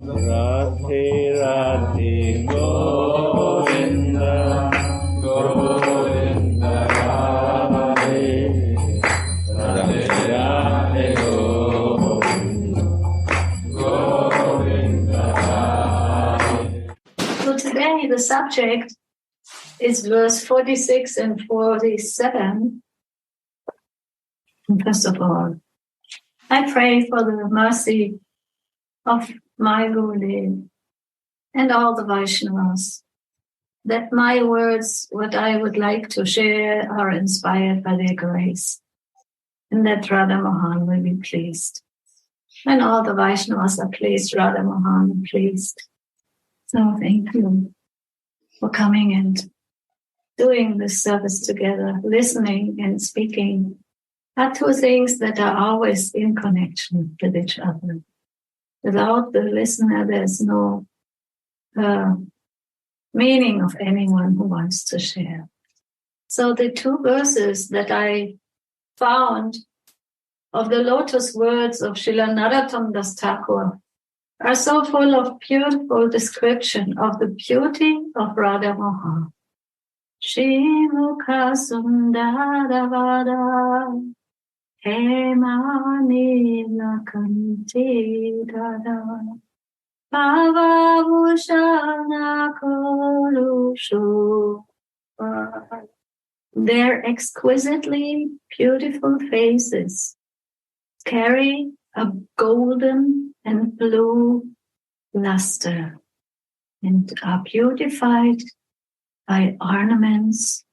Radhe Radhe Govinda Govinda Radhe Radhe Radhe Govinda Govinda Radhe. So today the subject is verse 46 and 47. And first of all, I pray for the mercy of my Gurudev and all the Vaishnavas, that my words, what I would like to share, are inspired by their grace, and that Radha Mohan will be pleased. And all the Vaishnavas are pleased, Radha Mohan is pleased. So thank you for coming and doing this service together. Listening and speaking are two things that are always in connection with each other. Without the listener, there's no meaning of anyone who wants to share. So the two verses that I found of the lotus words of Srila Narottam Das Thakur are so full of beautiful description of the beauty of Radha Mohan. Shri Mukha Sundaravada Hema Nila Kanti Dada Bhava Bhushana Kurushu. Their exquisitely beautiful faces carry a golden and blue luster and are beautified by ornaments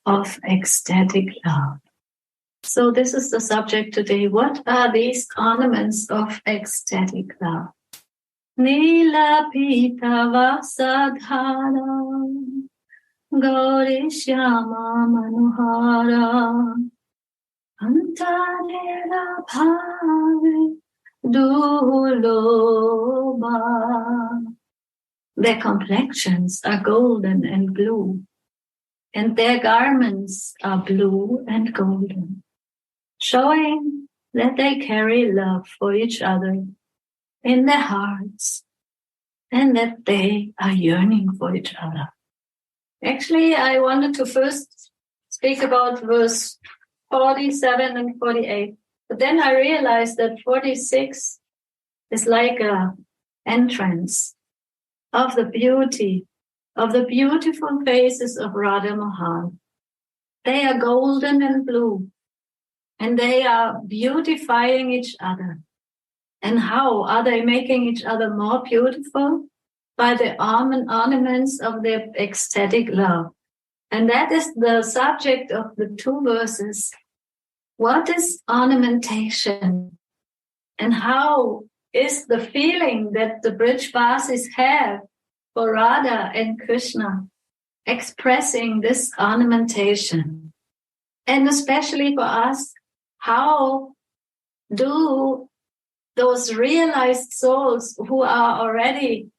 of ecstatic love. So this is the subject today. What are these ornaments of ecstatic love? Nila Pita Vasadhara Gauri Shyama Manohara Antarera Bhave Duloba. Their complexions are golden and blue, and their garments are blue and golden, showing that they carry love for each other in their hearts and that they are yearning for each other. Actually, I wanted to first speak about verse 47 and 48, but then I realized that 46 is like an entrance of the beauty, of the beautiful faces of Radha Mohan. They are golden and blue, and they are beautifying each other. And how are they making each other more beautiful? By the ornaments of their ecstatic love. And that is the subject of the two verses. What is ornamentation? And how is the feeling that the Brijvasis have for Radha and Krishna expressing this ornamentation? And especially for us, how do those realized souls who are already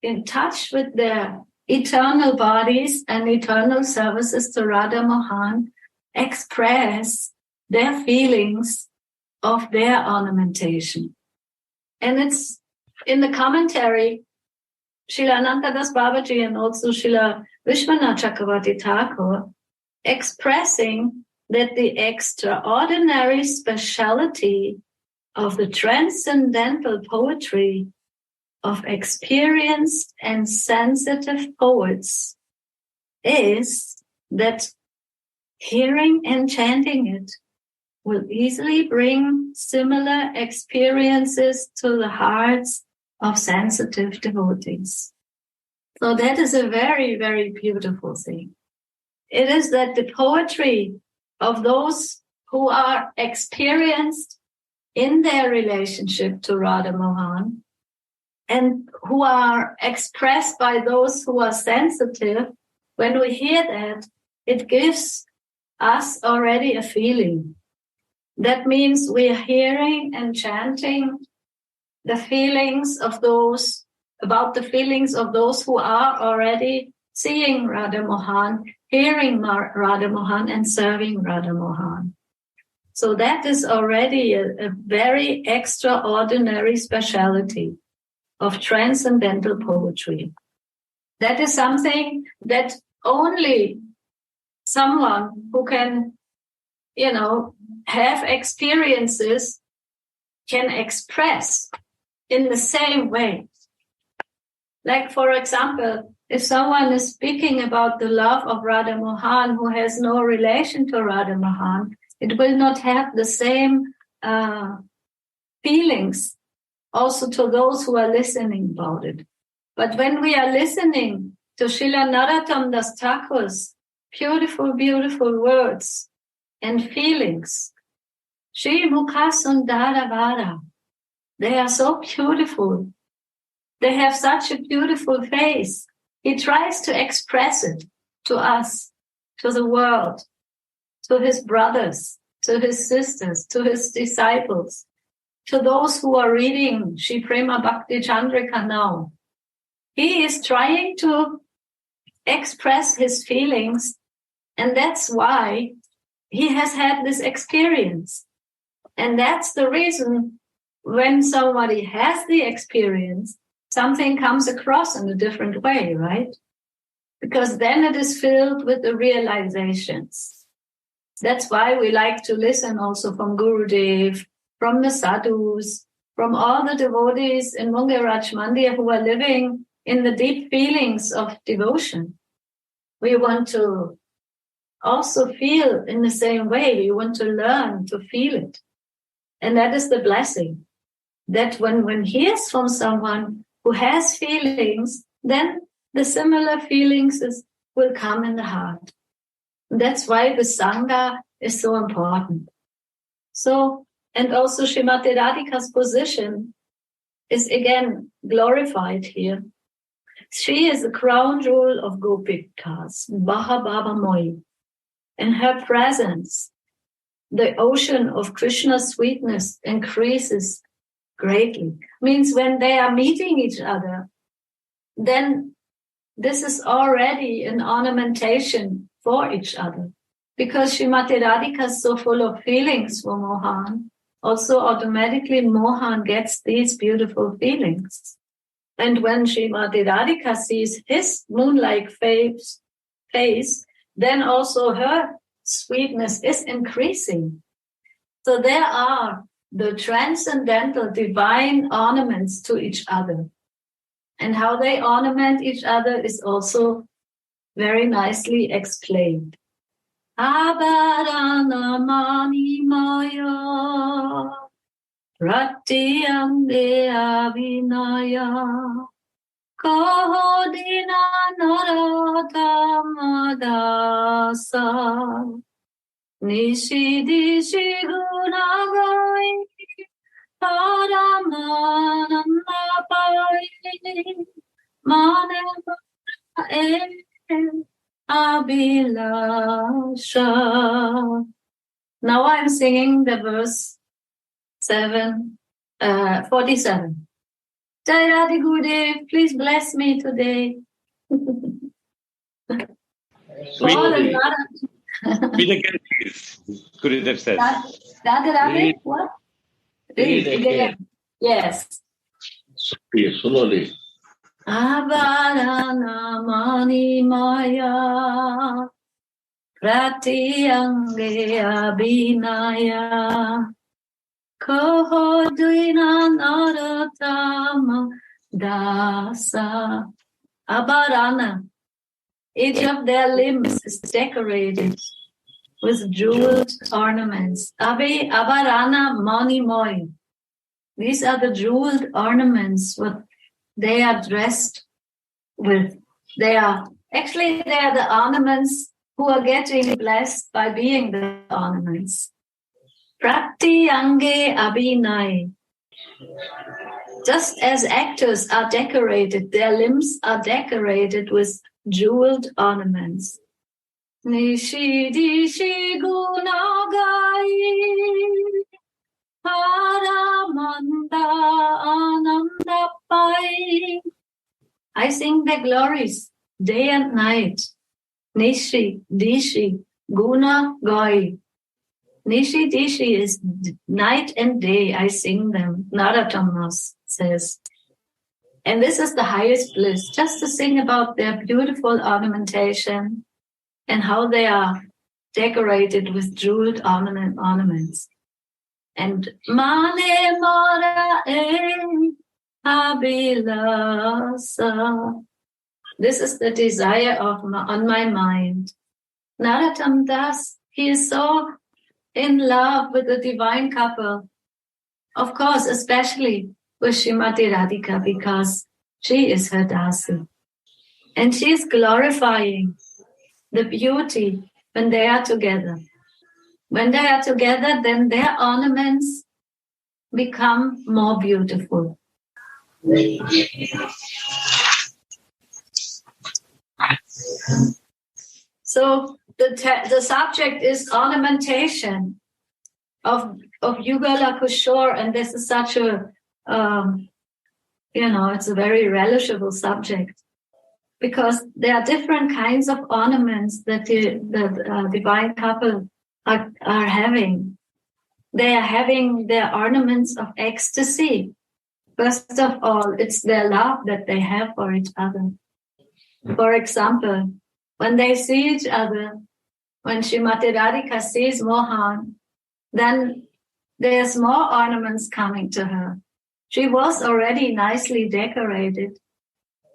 in touch with their eternal bodies and eternal services to Radha Mohan express their feelings of their ornamentation? And it's in the commentary, Srila Anantadas Babaji and also Srila Vishwanath Chakravarti Thakur expressing that the extraordinary speciality of the transcendental poetry of experienced and sensitive poets is that hearing and chanting it will easily bring similar experiences to the hearts of sensitive devotees. So that is a very, very beautiful thing. It is that the poetry of those who are experienced in their relationship to Radha Mohan and who are expressed by those who are sensitive, when we hear that, it gives us already a feeling. That means we are hearing and chanting the feelings of those, about the feelings of those who are already seeing Radha Mohan, hearing Radha Mohan, and serving Radha Mohan. So that is already a very extraordinary speciality. of transcendental poetry. That is something that only someone who can, have experiences can express in the same way. Like, for example, if someone is speaking about the love of Radha Mohan who has no relation to Radha Mohan, it will not have the same feelings also to those who are listening about it. But when we are listening to Srila Narottam Das Thakur's beautiful, beautiful words and feelings, Shri Mukha Sundara Vara, they are so beautiful. They have such a beautiful face. He tries to express it to us, to the world, to his brothers, to his sisters, to his disciples, to those who are reading Shri Prema Bhakti Candrika now. He is trying to express his feelings, and that's why he has had this experience. And that's the reason when somebody has the experience, something comes across in a different way, right? Because then it is filled with the realizations. That's why we like to listen also from Gurudev, from the sadhus, from all the devotees in Mungeraj Mandir who are living in the deep feelings of devotion. We want to also feel in the same way. We want to learn to feel it. And that is the blessing. That when hears from someone who has feelings, then the similar feelings will come in the heart. That's why the Sangha is so important. So, and also Srimati Radhika's position is again glorified here. She is the crown jewel of Gopikas, Baha Baba Moi. In her presence, the ocean of Krishna's sweetness increases greatly. Means when they are meeting each other, then this is already an ornamentation for each other. Because Srimati Radhika is so full of feelings for Mohan, also automatically Mohan gets these beautiful feelings. And when Srimati Radhika sees his moon-like face, then also her sweetness is increasing. So there are the transcendental divine ornaments to each other. And how they ornament each other is also very nicely explained. Abharana mani maya pratyamde abhinaya Kahodina Naradhamadasa Nishidi Shigunagai Paramanamapai Manema Abhilasha. Now I'm singing the verse 47. Jai Radha Gurudev, please bless me today. Sweet. Read again, please. Gurudev says. Radha Radha, what? Read again. Yes. Slowly. Avarana mani maya pratyange abhinaya Kohodina Narottama Dasa. Abharana. Each of their limbs is decorated with jeweled ornaments. Abharana mani moi. These are the jeweled ornaments what they are dressed with. They are the ornaments who are getting blessed by being the ornaments. Prati Ange Abhinay. Just as actors are decorated, their limbs are decorated with jeweled ornaments. Nishi Dishi Gunagai Paramanda Anandapai. I sing their glories day and night. Nishi Dishi Guna Gai. Nishi Dishi is night and day I sing them. Narottam says. And this is the highest bliss, just to think about their beautiful ornamentation and how they are decorated with jeweled ornaments. And Mane Mora Abhilasa. This is the desire on my mind. Narottam Das, he is so in love with the divine couple. Of course, especially with Srimati Radhika, because she is her Dasi. And she is glorifying the beauty when they are together. When they are together, then their ornaments become more beautiful. So the subject is ornamentation of Yugala Kishore, and this is such a it's a very relishable subject, because there are different kinds of ornaments that the divine couple are having. They are having their ornaments of ecstasy. First of all, it's their love that they have for each other. For example, when they see each other, when Srimati Radhika sees Mohan, then there's more ornaments coming to her. She was already nicely decorated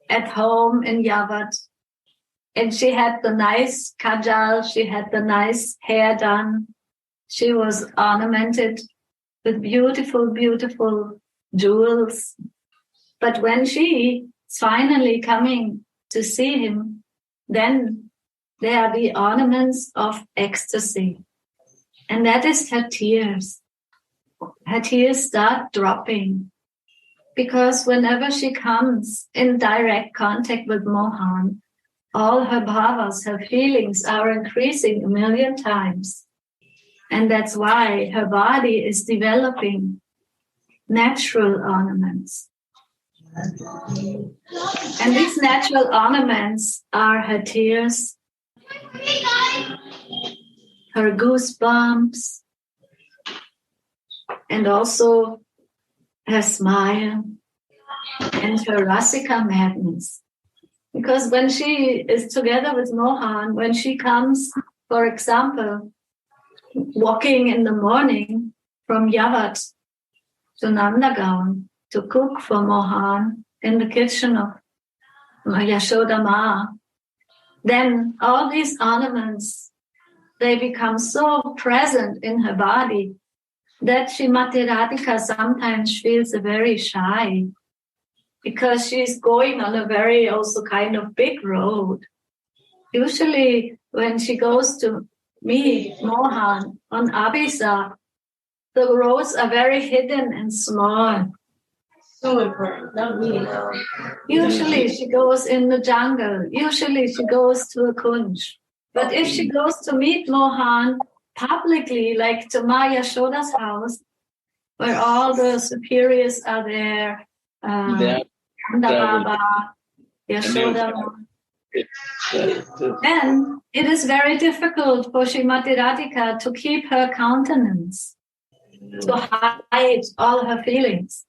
at home in Yavat, and she had the nice kajal, she had the nice hair done. She was ornamented with beautiful, beautiful jewels. But when she is finally coming to see him, then there are the ornaments of ecstasy. And that is her tears. Her tears start dropping. Because whenever she comes in direct contact with Mohan, all her bhavas, her feelings are increasing 1,000,000 times. And that's why her body is developing natural ornaments. And these natural ornaments are her tears, her goosebumps, and also her smile and her Rasika madness. Because when she is together with Mohan, when she comes, for example, walking in the morning from Yavat to Nandagaon to cook for Mohan in the kitchen of Yashoda Ma, then all these ornaments, they become so present in her body that Srimati Radhika sometimes feels very shy, because she's going on a very also kind of big road. Usually when she goes to meet Mohan on Abhisa, the roads are very hidden and small. So important. Not me now. Usually she goes in the jungle. Usually she goes to a kunj. But if she goes to meet Mohan publicly, like to Ma Yashoda's house, where all the superiors are there, Nanda Baba, Yashoda, then it is very difficult for Srimati Radhika to keep her countenance, to hide all her feelings.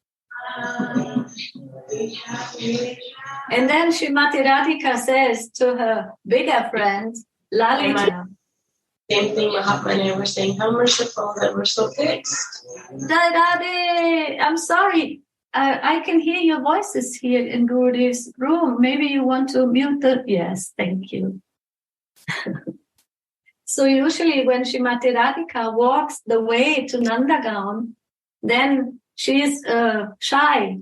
And then Srimati Radhika says to her bigger friend, Lalita, Same thing Mahatma and I were saying, how merciful that we're so fixed. Radhe, I'm sorry. I can hear your voices here in Gurudev's room. Maybe you want to mute the... Yes, thank you. So usually when Srimati Radhika walks the way to Nandagaon, then she is shy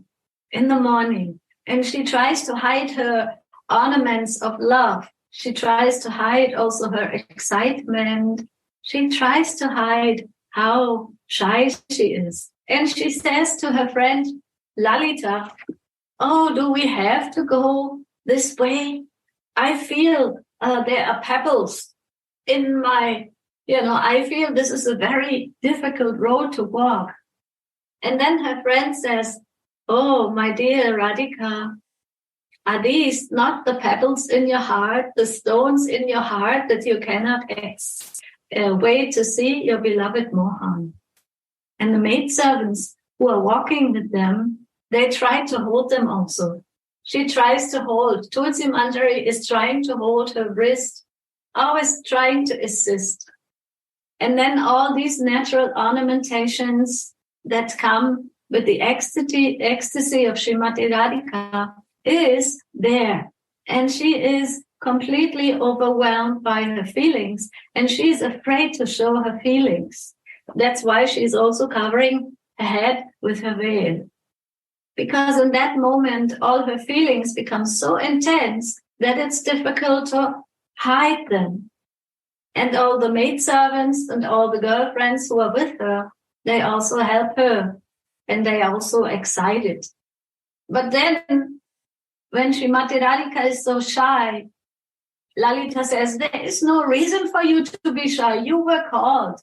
in the morning, and she tries to hide her ornaments of love. She tries to hide also her excitement. She tries to hide how shy she is. And she says to her friend Lalita, oh, do we have to go this way? I feel there are pebbles in my, I feel this is a very difficult road to walk. And then her friend says, oh, my dear Radhika, are these not the pebbles in your heart, the stones in your heart that you cannot wait to see your beloved Mohan? And the maidservants who are walking with them, they try to hold them also. she tries to hold. Tulsi Manjari is trying to hold her wrist, always trying to assist. And then all these natural ornamentations that come with the ecstasy of Srimati Radhika is there. And she is completely overwhelmed by her feelings, and she's afraid to show her feelings. That's why she's also covering her head with her veil. Because in that moment, all her feelings become so intense that it's difficult to hide them. And all the maidservants and all the girlfriends who are with her, they also help her, and they are also excited. But then, when Srimati Radhika is so shy, Lalita says, there is no reason for you to be shy. You were called.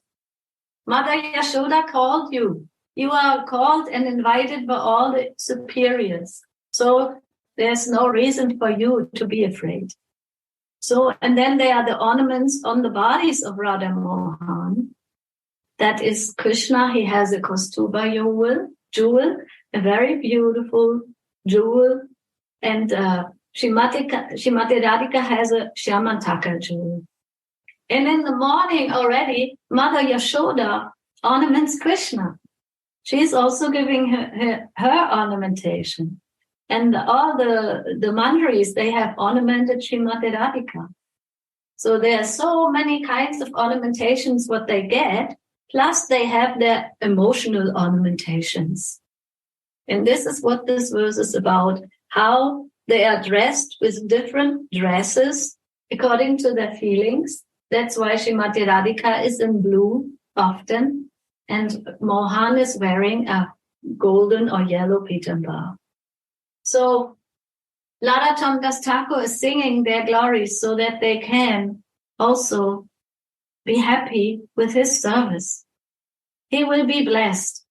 Mother Yashoda called you. You are called and invited by all the superiors. So there's no reason for you to be afraid. So, and then there are the ornaments on the bodies of Radha Mohan. That is Krishna. He has a Kaustubha jewel, a very beautiful jewel. And Srimati Radhika has a Shyamantaka jewel. And in the morning already, Mother Yashoda ornaments Krishna. She's also giving her ornamentation. And all the manjaris, they have ornamented Srimati Radhika. So there are so many kinds of ornamentations what they get, plus they have their emotional ornamentations. And this is what this verse is about, how they are dressed with different dresses according to their feelings. That's why Srimati Radhika is in blue often, and Mohan is wearing a golden or yellow pitamba. So Radha Chandras Thakur is singing their glories so that they can also be happy with his service. He will be blessed.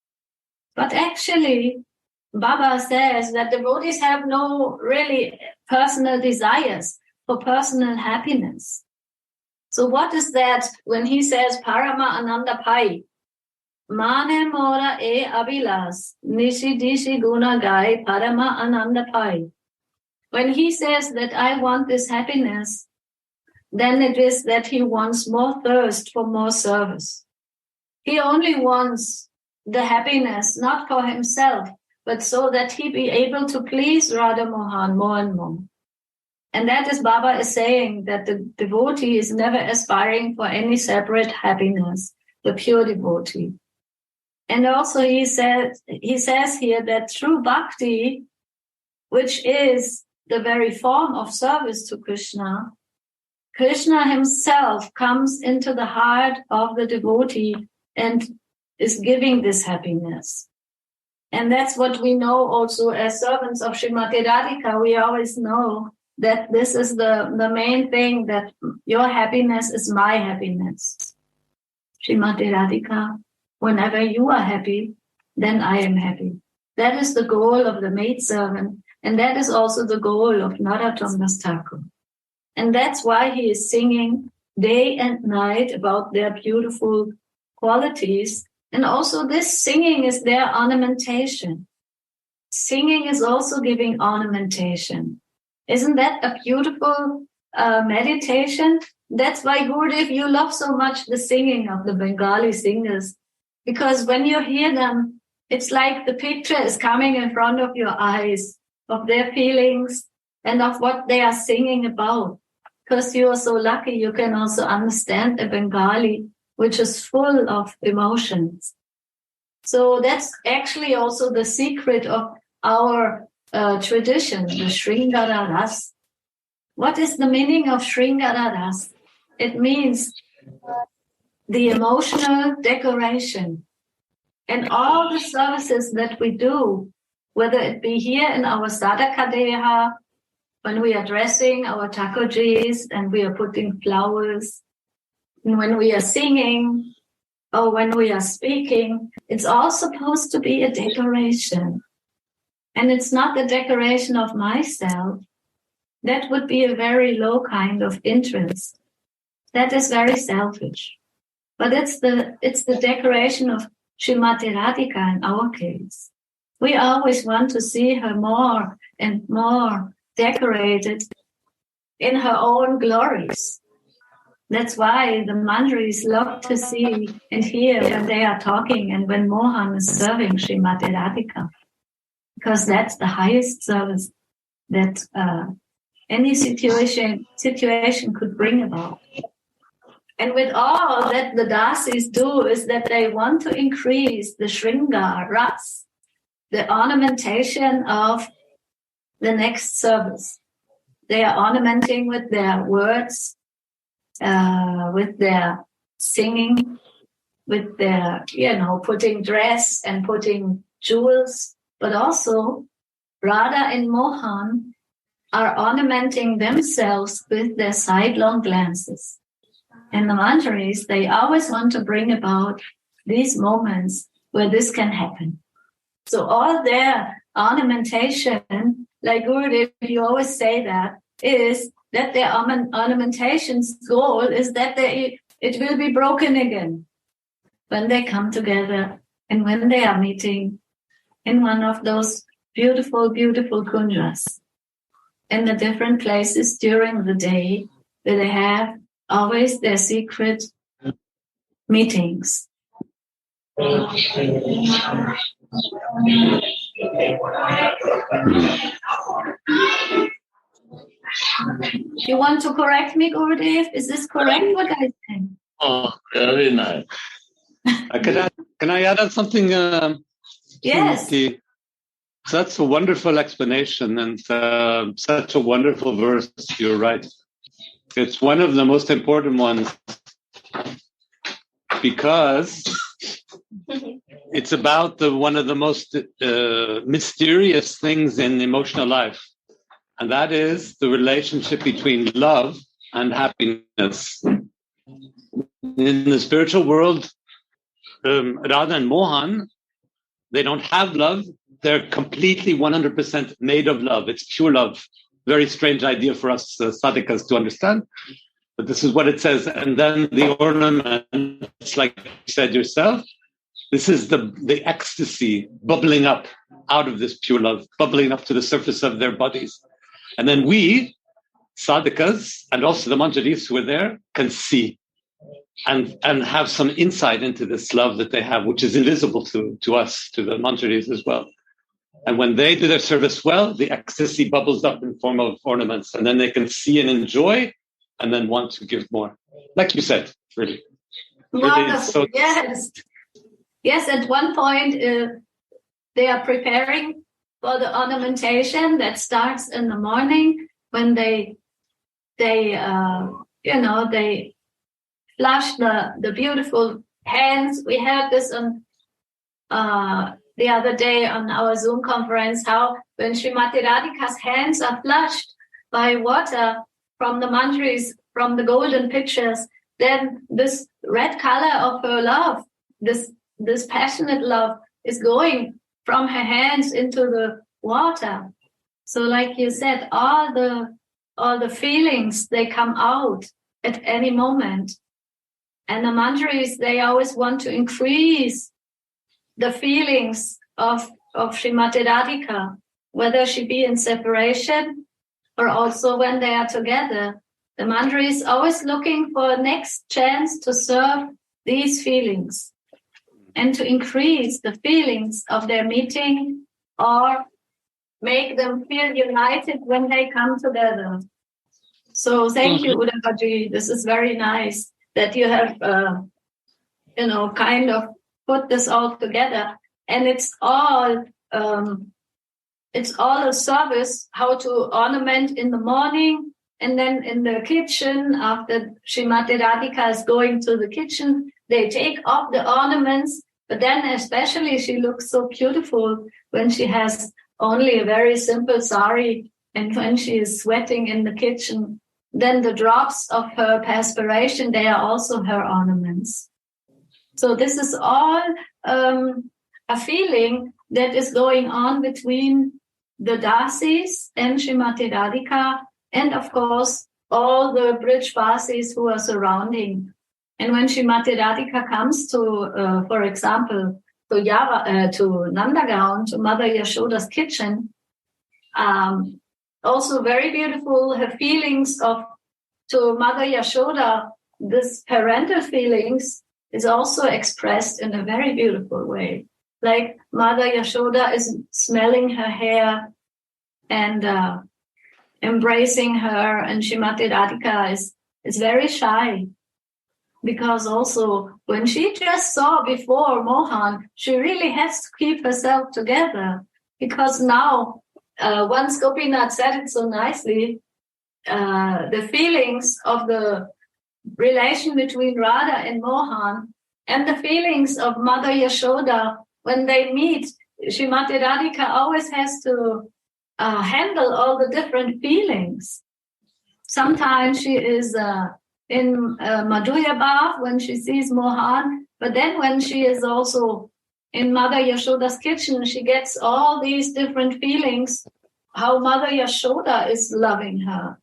But actually, Baba says that devotees have no really personal desires for personal happiness. So what is that when he says Parama Ananda Pai? Mane Mora e Abilas, Nishi Dishi Guna Gai, Parama Ananda Pai. When he says that I want this happiness, then it is that he wants more thirst for more service. He only wants the happiness, not for himself, but so that he be able to please Radha Mohan more and more. And that is Baba is saying that the devotee is never aspiring for any separate happiness, the pure devotee. And also he says here that through Bhakti, which is the very form of service to Krishna, Krishna himself comes into the heart of the devotee and is giving this happiness. And that's what we know also as servants of Srimati Radhika. We always know that this is the main thing, that your happiness is my happiness. Srimati Radhika, whenever you are happy, then I am happy. That is the goal of the maidservant, and that is also the goal of Narottam Das Thakur. And that's why he is singing day and night about their beautiful qualities. And also this singing is their ornamentation. Singing is also giving ornamentation. Isn't that a beautiful meditation? That's why, Gurudev, you love so much the singing of the Bengali singers. Because when you hear them, it's like the picture is coming in front of your eyes of their feelings and of what they are singing about. Because you are so lucky, you can also understand a Bengali, which is full of emotions. So that's actually also the secret of our tradition, the Sringara Ras. What is the meaning of Sringara Ras? It means the emotional decoration. And all the services that we do, whether it be here in our Sadhaka Deha, when we are dressing our Thakurjis and we are putting flowers, and when we are singing, or when we are speaking, it's all supposed to be a decoration. And it's not the decoration of myself. That would be a very low kind of interest. That is very selfish. But it's the decoration of Srimati Radhika in our case. We always want to see her more and more decorated in her own glories. That's why the manjaris love to see and hear when they are talking and when Mohan is serving Srimati Radhika, because that's the highest service that any situation could bring about. And with all that the dasis do is that they want to increase the shringar, ras, the ornamentation of the next service. They are ornamenting with their words, with their singing, with their, putting dress and putting jewels, but also Radha and Mohan are ornamenting themselves with their sidelong glances. And the manjaris, they always want to bring about these moments where this can happen. So all their ornamentation, like Gurudev, you always say that, is that their ornamentation's goal is that it will be broken again when they come together and when they are meeting in one of those beautiful, beautiful kunjas in the different places during the day where they have always their secret meetings. You want to correct me, Gurudev? Is this correct what I say? Oh, very nice. Can I add on something? Yes. Suniti? That's a wonderful explanation and such a wonderful verse. You're right. It's one of the most important ones because it's about one of the most mysterious things in emotional life. And that is the relationship between love and happiness. In the spiritual world, Radha and Mohan, they don't have love. They're completely 100% made of love. It's pure love. Very strange idea for us sadhakas to understand. But this is what it says. And then the ornaments, like you said yourself, this is the ecstasy bubbling up out of this pure love, bubbling up to the surface of their bodies. And then we, sadhakas, and also the manjaris who are there, can see and have some insight into this love that they have, which is invisible to us, to the manjaris as well. And when they do their service well, the ecstasy bubbles up in form of ornaments, and then they can see and enjoy, and then want to give more. Like you said, really. Wonderful. Yes. Yes, at one point, they are preparing for the ornamentation that starts in the morning when they flush the beautiful hands. We had this on the other day on our Zoom conference, how when Srimati Radhika's hands are flushed by water from the manjaris, from the golden pitchers, then this red color of her love, this passionate love is going from her hands into the water. So like you said, all the feelings, they come out at any moment. And the manjaris, they always want to increase the feelings of Srimati Radhika, whether she be in separation or also when they are together. The manjaris always looking for a next chance to serve these feelings and to increase the feelings of their meeting or make them feel united when they come together. So thank you, Udapaji. This is very nice that you have, kind of put this all together. And it's all a service, how to ornament in the morning, and then in the kitchen, after Srimati Radhika is going to the kitchen, they take off the ornaments. But then especially she looks so beautiful when she has only a very simple sari and when she is sweating in the kitchen. Then the drops of her perspiration, they are also her ornaments. So this is all a feeling that is going on between the dasis and Srimati Radhika, and of course all the Brijvasis who are surrounding. And when Srimati Radhika comes to, for example, to Nandagaon, to Mother Yashoda's kitchen, Also very beautiful, her feelings to Mother Yashoda, this parental feelings is also expressed in a very beautiful way. Like Mother Yashoda is smelling her hair and embracing her, and Srimati Radhika is very shy, because also when she just saw before Mohan, she really has to keep herself together, because now once Gopinath said it so nicely, the feelings of the relation between Radha and Mohan and the feelings of Mother Yashoda, when they meet, Srimati Radhika always has to handle all the different feelings. Sometimes she is in Madhurya bath when she sees Mohan, but then when she is also in Mother Yashoda's kitchen, she gets all these different feelings, how Mother Yashoda is loving her.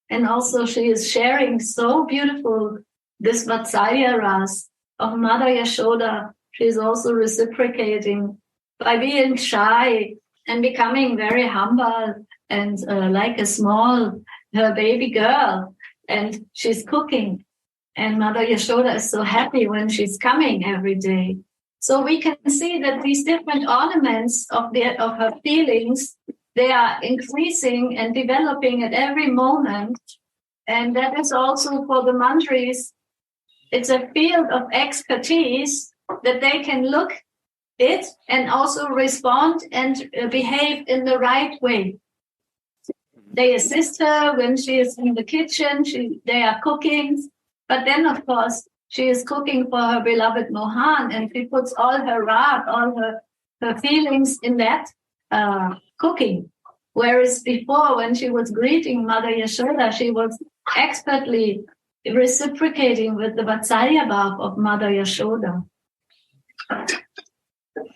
And also she is sharing so beautiful this Vatsalya ras of Mother Yashoda. She is also reciprocating by being shy and becoming very humble and like a small baby girl. And she's cooking. And Mother Yashoda is so happy when she's coming every day. So we can see that these different ornaments of her feelings, they are increasing and developing at every moment. And that is also for the mantris. It's a field of expertise that they can look it and also respond and behave in the right way. They assist her when she is in the kitchen. They are cooking. But then, of course, she is cooking for her beloved Mohan, and she puts all her rag, all her feelings in that cooking. Whereas before, when she was greeting Mother Yashoda, she was expertly reciprocating with the Vatsalya bhav of Mother Yashoda.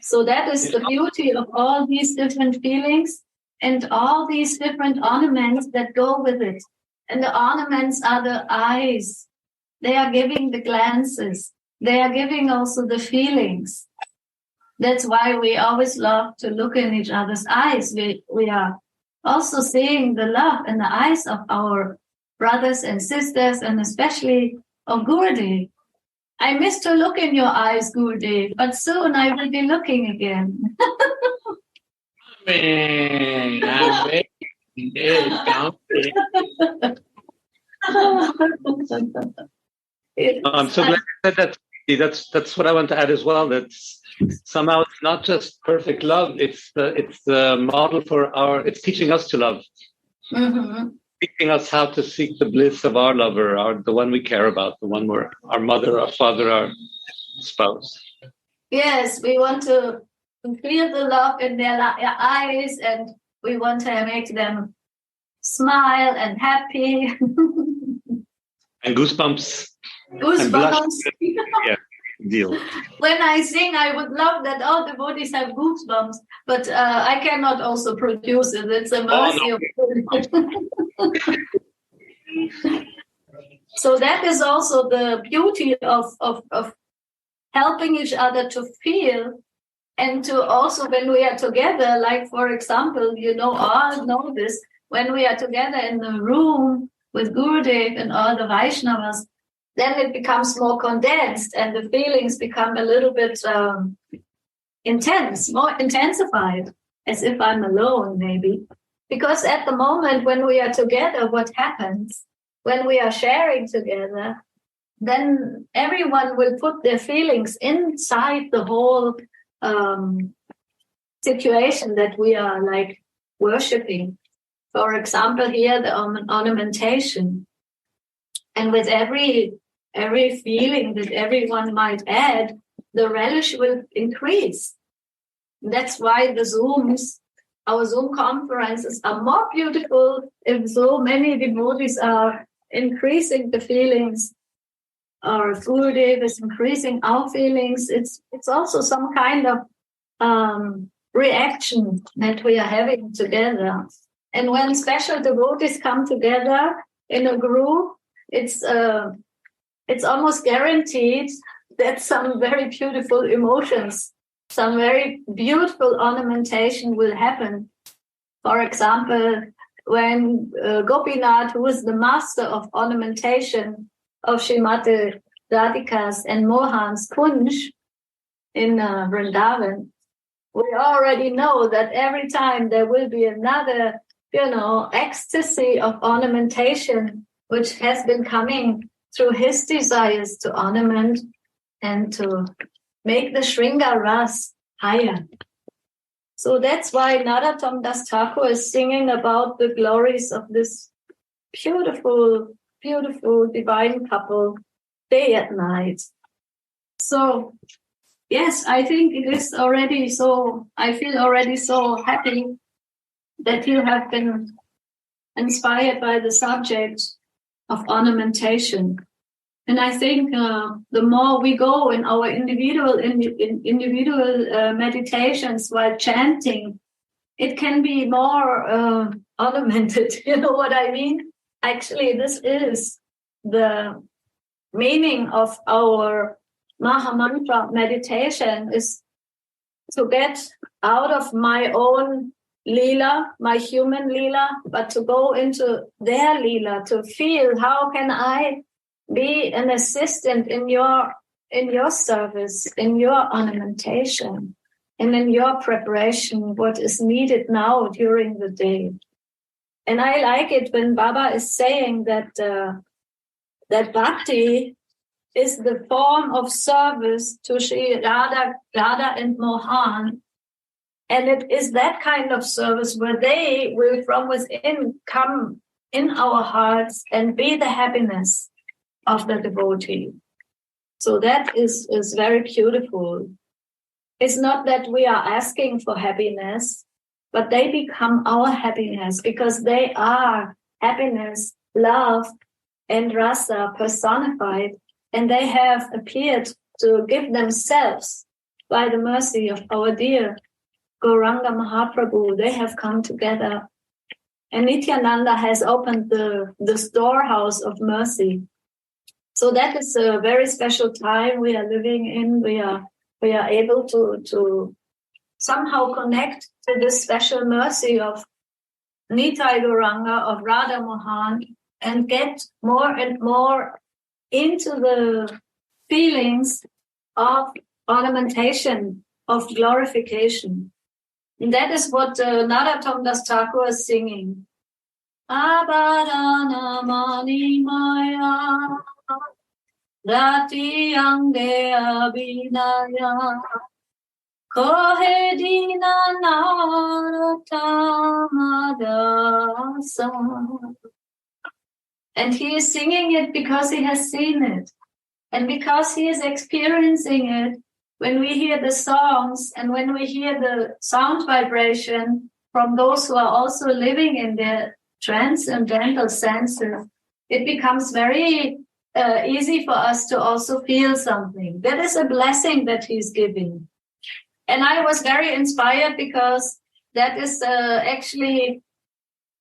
So that is the beauty of all these different feelings and all these different ornaments that go with it. And the ornaments are the eyes. They are giving the glances. They are giving also the feelings. That's why we always love to look in each other's eyes. We are also seeing the love in the eyes of our brothers and sisters, and especially of Gurudev. I miss to look in your eyes, Gurudev, but soon I will be looking again. I'm so glad you said that. That's what I want to add as well. That's somehow it's not just perfect love. It's the model for it's teaching us to love. Mm-hmm. Teaching us how to seek the bliss of our lover, the one we care about, the one we're our mother, our father, our spouse. Yes, we want to feel the love in their eyes, and we want to make them smile and happy. And goosebumps. Goosebumps. Yeah, deal. When I sing, I would love that all devotees have goosebumps, but I cannot also produce it. It's a mercy of God. So that is also the beauty of helping each other to feel, and to also when we are together, like for example, all know this, when we are together in the room with Gurudev and all the Vaishnavas, then it becomes more condensed and the feelings become a little bit intense, more intensified, as if I'm alone maybe. Because at the moment when we are together, what happens? When we are sharing together, then everyone will put their feelings inside the whole situation that we are like worshipping. For example, here the ornamentation. And with every feeling that everyone might add, the relish will increase. That's why our Zoom conferences are more beautiful if so many devotees are increasing the feelings, or Gurudev is increasing our feelings. It's also some kind of reaction that we are having together. And when special devotees come together in a group, it's almost guaranteed that some very beautiful emotions, some very beautiful ornamentation will happen. For example, when Gopinath, who is the master of ornamentation of Srimati Radhika's and Mohan's Kunj in Vrindavan, we already know that every time there will be another, ecstasy of ornamentation, which has been coming through his desires to ornament and to make the Shringa Ras higher. So that's why Narottam Das Thakur is singing about the glories of this beautiful, beautiful divine couple day and night. So, yes, I think it is already so, I feel already so happy that you have been inspired by the subject of ornamentation. And I think the more we go in our individual meditations while chanting, it can be more ornamented. You know what I mean? Actually, this is the meaning of our Maha Mantra meditation, is to get out of my own Leela, my human Leela, but to go into their Leela, to feel how can I be an assistant in your service, in your ornamentation, and in your preparation, what is needed now during the day. And I like it when Baba is saying that that Bhakti is the form of service to Sri Radha and Mohan. And it is that kind of service where they will from within come in our hearts and be the happiness of the devotee. So that is very beautiful. It's not that we are asking for happiness, but they become our happiness because they are happiness, love, and rasa personified, and they have appeared to give themselves by the mercy of our dear Gauranga Mahaprabhu. They have come together, and Nityananda has opened the storehouse of mercy. So that is a very special time we are living in. We are able to somehow connect to this special mercy of Nitai Gauranga, of Radha Mohan, and get more and more into the feelings of ornamentation, of glorification. And that is what Narottam Das Thakur is singing. Abharana mani maya rati ange abhinaya kohe dina narottamadasa. And he is singing it because he has seen it. And because he is experiencing it, when we hear the songs and when we hear the sound vibration from those who are also living in their transcendental senses, it becomes very easy for us to also feel something. That is a blessing that he's giving. And I was very inspired because that is actually,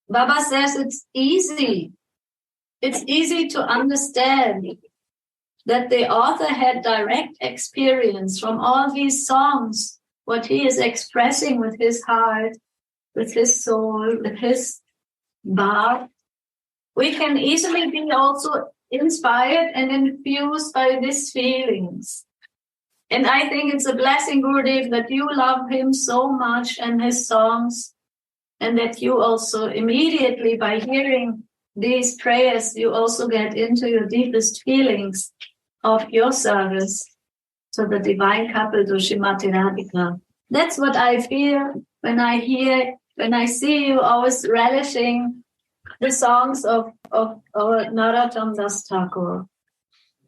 Baba says it's easy. It's easy to understand that the author had direct experience from all these songs, what he is expressing with his heart, with his soul, with his bhav. We can easily be also inspired and infused by these feelings. And I think it's a blessing, Gurudev, that you love him so much and his songs, and that you also immediately, by hearing these prayers, you also get into your deepest feelings of your service to the divine couple, to Srimati Radhika. That's what I feel when I see you always relishing the songs of our Narottam Das Thakur.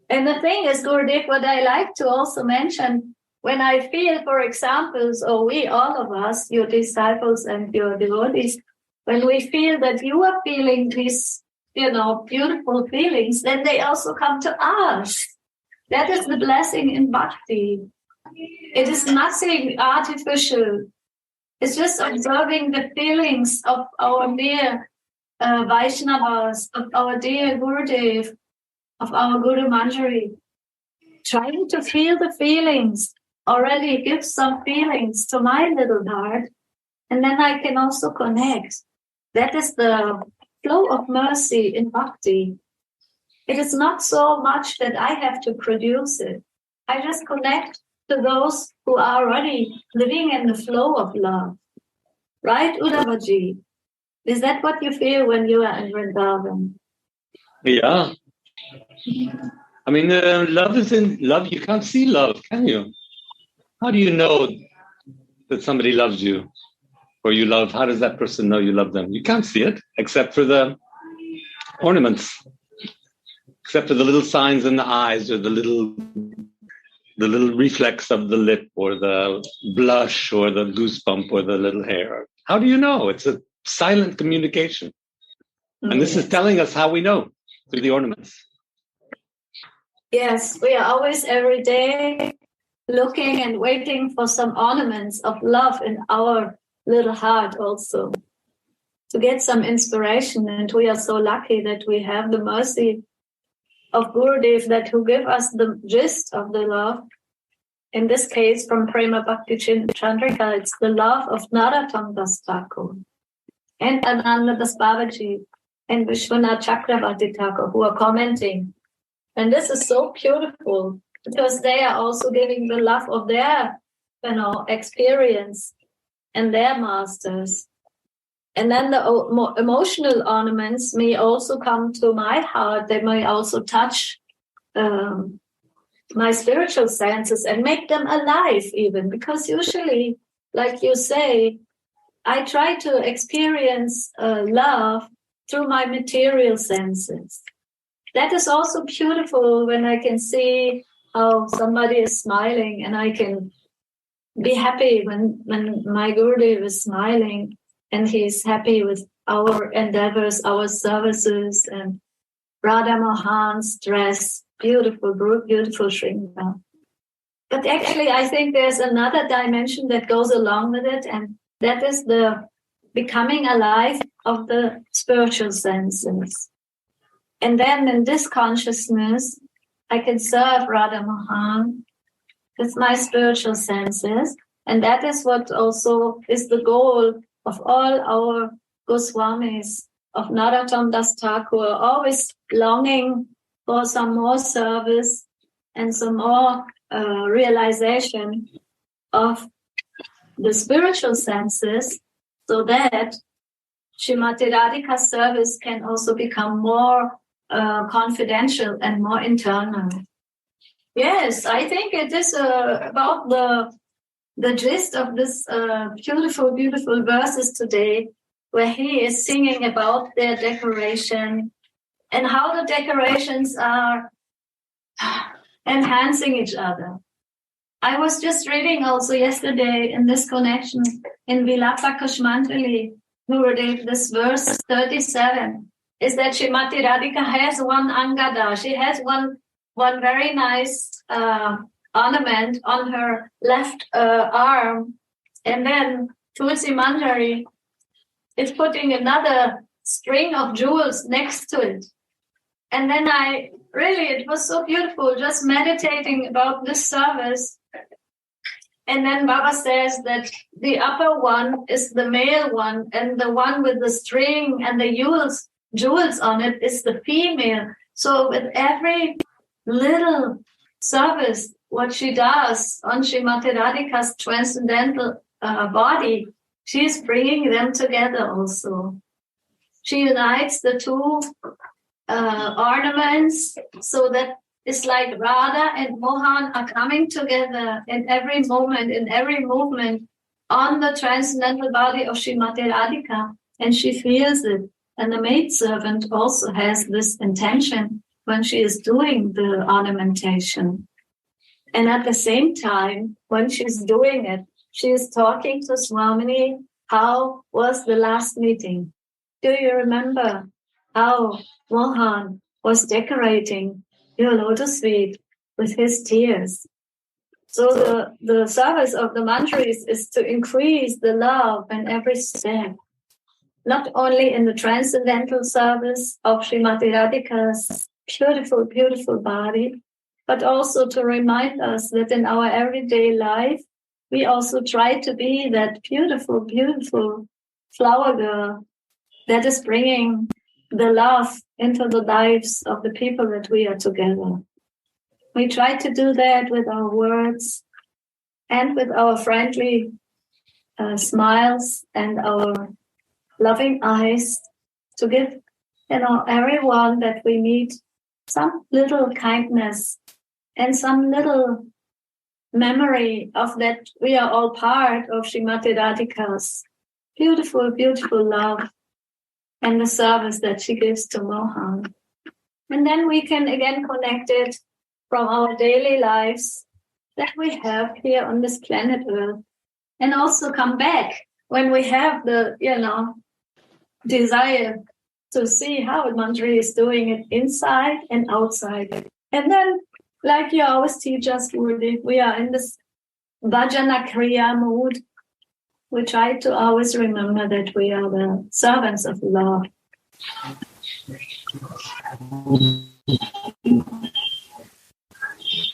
And the thing is, Gurudev, what I like to also mention, when I feel, for example, we, all of us, your disciples and your devotees, when we feel that you are feeling these, beautiful feelings, then they also come to us. That is the blessing in Bhakti. It is nothing artificial. It's just observing the feelings of our dear Vaishnavas, of our dear Gurudev, of our Guru Manjari. Trying to feel the feelings already gives some feelings to my little heart. And then I can also connect. That is the flow of mercy in Bhakti. It is not so much that I have to produce it. I just connect to those who are already living in the flow of love. Right, Uddhavaji? Is that what you feel when you are in Vrindavan? Yeah. I mean, love is in love. You can't see love, can you? How do you know that somebody loves you or you love? How does that person know you love them? You can't see it except for the ornaments, except for the little signs in the eyes or the little reflex of the lip or the blush or the goosebump or the little hair. How do you know? It's a silent communication. And this is telling us how we know through the ornaments. Yes, we are always every day looking and waiting for some ornaments of love in our little heart also to get some inspiration. And we are so lucky that we have the mercy of Gurudev that who give us the gist of the love. In this case, from Prema Bhakti Candrika, it's the love of Narottam Das Thakur and Ananda Das Babaji and Vishwanath Chakravarti Thakur who are commenting. And this is so beautiful because they are also giving the love of their, experience and their masters. And then the emotional ornaments may also come to my heart. They may also touch my spiritual senses and make them alive even. Because usually, like you say, I try to experience love through my material senses. That is also beautiful when I can see how somebody is smiling and I can be happy when my Gurudev is smiling and he's happy with our endeavors, our services, and Radha Mohan's dress, beautiful Shringa. But actually, I think there's another dimension that goes along with it, and that is the becoming alive of the spiritual senses. And then in this consciousness, I can serve Radha Mohan with my spiritual senses. And that is what also is the goal of all our Goswamis of Narottam Das Thakur, always longing for some more service and some more realization of the spiritual senses so that Srimati Radhika's service can also become more confidential and more internal. Yes, I think it is about the gist of this beautiful verses today, where he is singing about their decoration and how the decorations are enhancing each other. I was just reading also yesterday in this connection in Vilapa Kushmantali, Gurudev, this verse 37, is that Srimati Radhika has one angada. She has one very nice ornament on her left arm. And then Tulsi Manjari is putting another string of jewels next to it. And then it was so beautiful just meditating about this service. And then Baba says that the upper one is the male one, and the one with the string and the jewels on it is the female. So with every little service, what she does on Srimati Radhika's transcendental body, she is bringing them together also. She unites the two ornaments so that it's like Radha and Mohan are coming together in every moment, in every movement on the transcendental body of Srimati Radhika, and she feels it. And the maidservant also has this intention when she is doing the ornamentation. And at the same time, when she's doing it, she is talking to Swamini, how was the last meeting? Do you remember how Mohan was decorating your lotus feet with his tears? So the service of the manjaris is to increase the love in every step, not only in the transcendental service of Srimati Radhika's beautiful body, but also to remind us that in our everyday life, we also try to be that beautiful, beautiful flower girl that is bringing the love into the lives of the people that we are together. We try to do that with our words and with our friendly smiles and our loving eyes to give, everyone that we meet some little kindness and some little memory of that we are all part of Srimati Radhika's beautiful, beautiful love and the service that she gives to Mohan. And then we can again connect it from our daily lives that we have here on this planet Earth, and also come back when we have the, desire to see how Manjari is doing it inside and outside. And then, like you always teach us, Rudy, we are in this bhajana kriya mood. We try to always remember that we are the servants of love.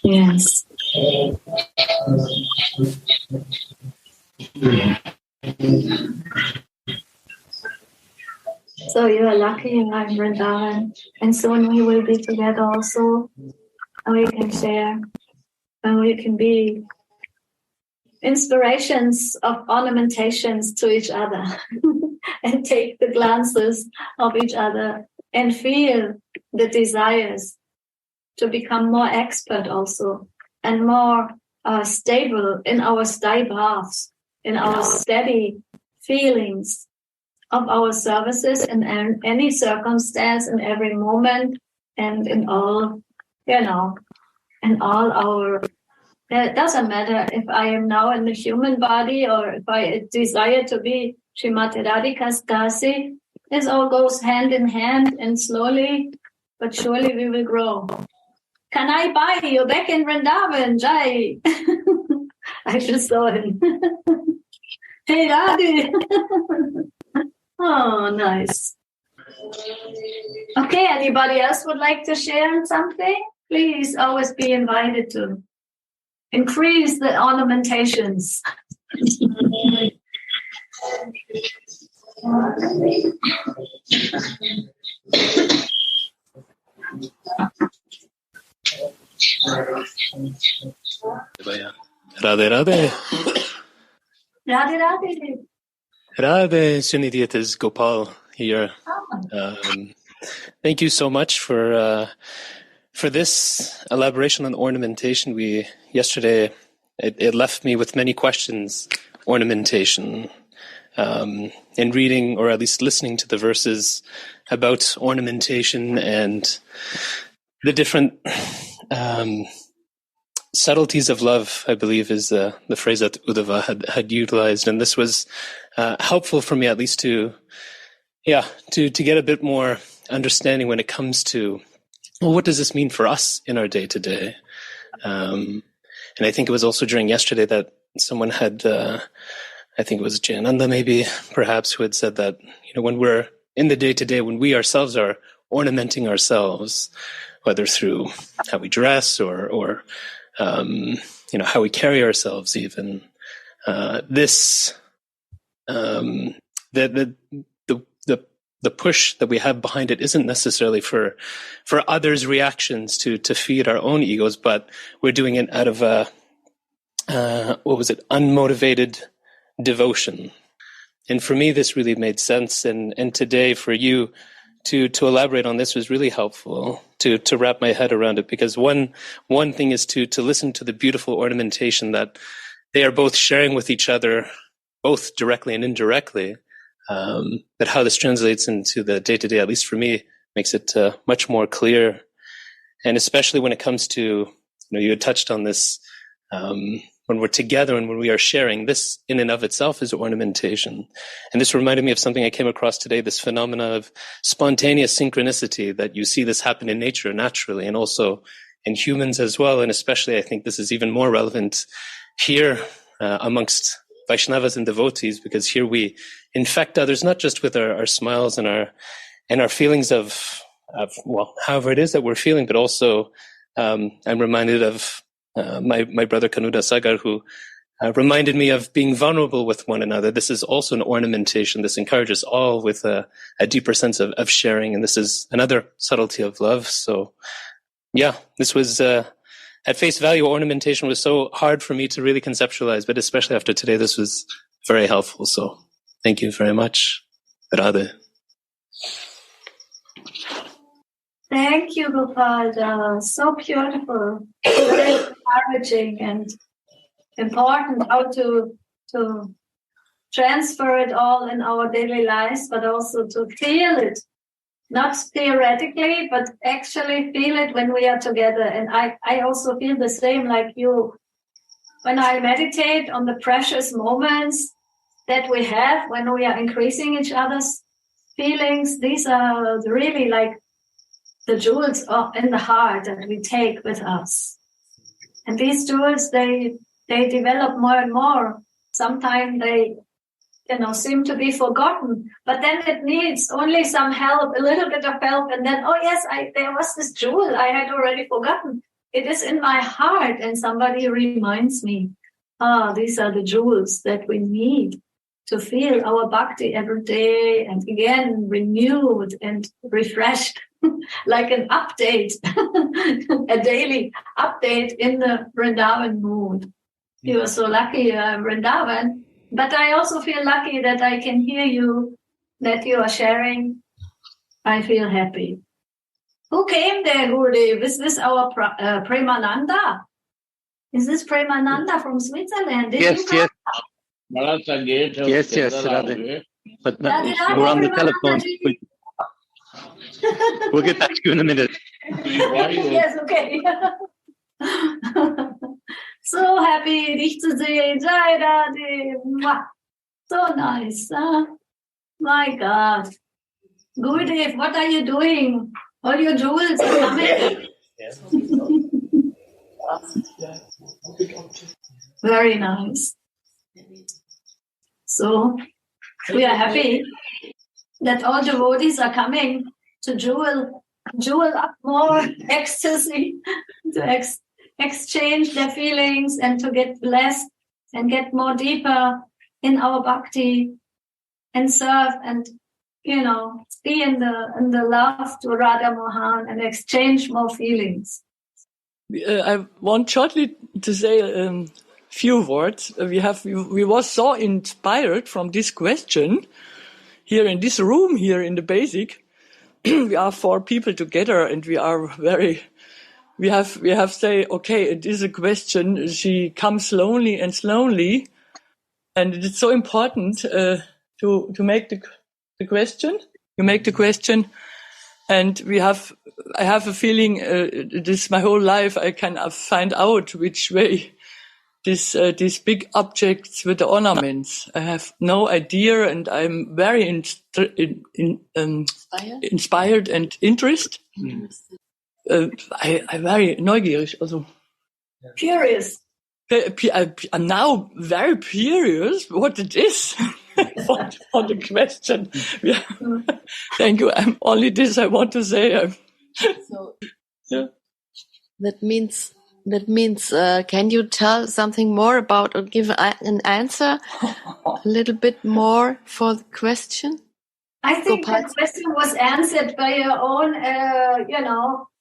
Yes. So you are lucky you are in Vrindavan, and soon we will be together also, and we can share, and we can be inspirations of ornamentations to each other and take the glances of each other and feel the desires to become more expert also and more stable in our steady paths, in our steady feelings of our services in any circumstance, in every moment, and in all, in all our. It doesn't matter if I am now in the human body or if I desire to be Srimati Radhika's Dasi. This all goes hand in hand, and slowly but surely we will grow. Can I buy you back in Vrindavan, Jai? I just saw him. Hey, Radhi. Oh, nice. Okay, anybody else would like to share something? Please always be invited to increase the ornamentations. Radhe Radhe. Radhe Radhe. Radhe Suniti, it is Gopal here. Thank you so much for this elaboration on ornamentation. Yesterday it left me with many questions. Ornamentation, in reading or at least listening to the verses about ornamentation and the different subtleties of love, I believe, is the phrase that Uddhava had utilized, and this was helpful for me at least to get a bit more understanding when it comes to, well, what does this mean for us in our day to day? And I think it was also during yesterday that someone had, I think it was Jayananda maybe, perhaps, who had said that, when we're in the day to day, when we ourselves are ornamenting ourselves, whether through how we dress or how we carry ourselves, even the push that we have behind it isn't necessarily for others' reactions to feed our own egos, but we're doing it out of unmotivated devotion. And for me, this really made sense. And today, for you to elaborate on this was really helpful to wrap my head around it, because one thing is to listen to the beautiful ornamentation that they are both sharing with each other, both directly and indirectly. But how this translates into the day-to-day, at least for me, makes it much more clear. And especially when it comes to, you had touched on this, when we're together and when we are sharing, this in and of itself is ornamentation. And this reminded me of something I came across today, this phenomena of spontaneous synchronicity, that you see this happen in nature naturally and also in humans as well. And especially, I think this is even more relevant here amongst Vaishnavas and devotees, because here we infect others not just with our smiles and our feelings of however it is that we're feeling, but also I'm reminded of my brother Kanuda Sagar, who reminded me of being vulnerable with one another. This is also an ornamentation. This encourages all with a deeper sense of sharing. And this is another subtlety of love. So yeah, this was, at face value, ornamentation was so hard for me to really conceptualize, but especially after today, this was very helpful. So thank you very much, Radha. Thank you, Gopal. So beautiful, very encouraging and important how to transfer it all in our daily lives, but also to feel it, not theoretically, but actually feel it when we are together. And I also feel the same like you. When I meditate on the precious moments that we have when we are increasing each other's feelings, these are really like the jewels in the heart that we take with us. And these jewels, they develop more and more. Sometimes they, seem to be forgotten, but then it needs only some help, a little bit of help. And then, oh yes, there was this jewel I had already forgotten. It is in my heart. And somebody reminds me, these are the jewels that we need to feel our bhakti every day and again renewed and refreshed. Like an update, a daily update in the Vrindavan mood. You are so lucky, Vrindavan. But I also feel lucky that I can hear you, that you are sharing. I feel happy. Who came there, Gurudev? Is this our Premananda? Is this Premananda from Switzerland? Yes. Yes, Radha. But we're on the telephone. We'll get back to you in a minute. Yes, okay. So happy dich zu sehen. Jai Radha. So nice. My God. Gurudev, what are you doing? All your jewels are coming. Very nice. So we are happy that all devotees are coming to jewel up more ecstasy, to exchange their feelings and to get blessed and get more deeper in our bhakti and serve and, be in the love to Radha Mohan and exchange more feelings. I want shortly to say a few words. We were so inspired from this question here in this room, here in the basic. We are 4 people together and we have say, okay, it is a question. She comes slowly and slowly. And it's so important, to make the question. You make the question. And I have a feeling, this my whole life, I can find out which way these big objects with the ornaments. I have no idea, and I'm very inspired and interested. I'm very neugierig, also. Curious. I'm now very curious what it is for the question. Yeah. Thank you. Only this I want to say. So, yeah. That means, can you tell something more about or give an answer a little bit more for the question? I think the question was answered by your own,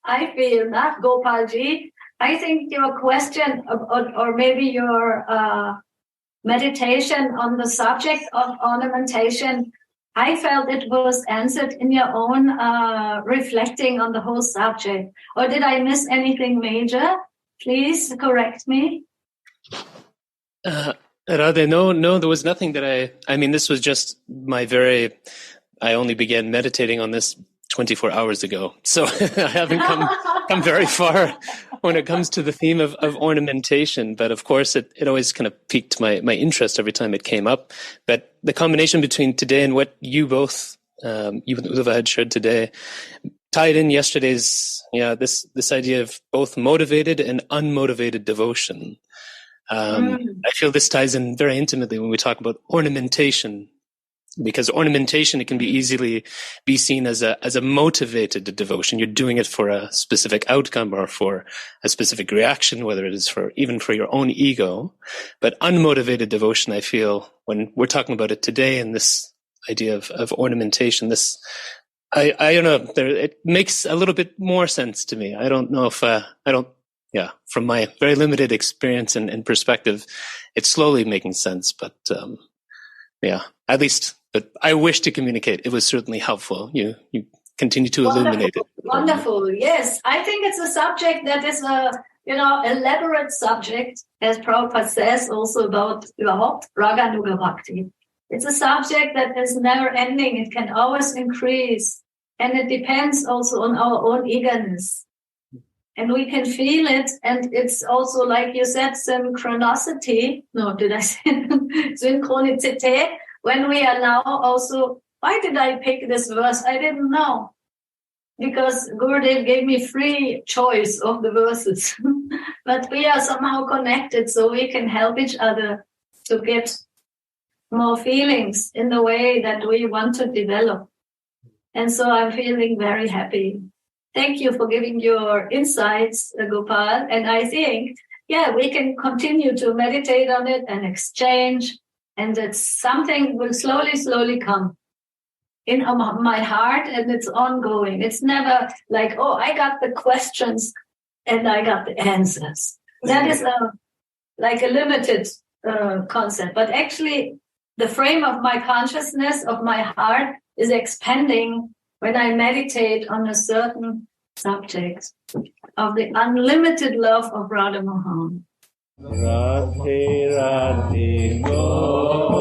I feel, not Gopalji. I think your question or maybe your meditation on the subject of ornamentation, I felt it was answered in your own reflecting on the whole subject. Or did I miss anything major? Please correct me. Radha, no, there was nothing that I mean, this was just I only began meditating on this 24 hours ago. So I haven't come very far when it comes to the theme of ornamentation. But of course, it always kind of piqued my interest every time it came up. But the combination between today and what you both, Uva had shared today, tied in yesterday's, this idea of both motivated and unmotivated devotion. I feel this ties in very intimately when we talk about ornamentation. because ornamentation, it can be easily be seen as a motivated devotion. You're doing it for a specific outcome or for a specific reaction, whether it is even for your own ego. But unmotivated devotion, I feel, when we're talking about it today, and this idea of ornamentation, I don't know, it makes a little bit more sense to me. I don't know if, from my very limited experience and perspective, it's slowly making sense, but, at least, but I wish to communicate. It was certainly helpful. You continue to illuminate it. Wonderful. Yes. I think it's a subject that is a, elaborate subject, as Prabhupada says also about Raga Nuga Bhakti. It's a subject that is never ending. It can always increase. And it depends also on our own eagerness. And we can feel it. And it's also, like you said, synchronicity. No, did I say synchronicity? When we are now also, why did I pick this verse? I didn't know. Because Gurudev gave me free choice of the verses. But we are somehow connected, so we can help each other to get more feelings in the way that we want to develop. And so I'm feeling very happy. Thank you for giving your insights, Gopal. And I think, we can continue to meditate on it and exchange. And that something will slowly come in my heart, and it's ongoing. It's never like, I got the questions and I got the answers. That is like a limited concept. But actually, the frame of my consciousness, of my heart, is expanding when I meditate on a certain subject of the unlimited love of Radha Mohan. Radhe Radhe Go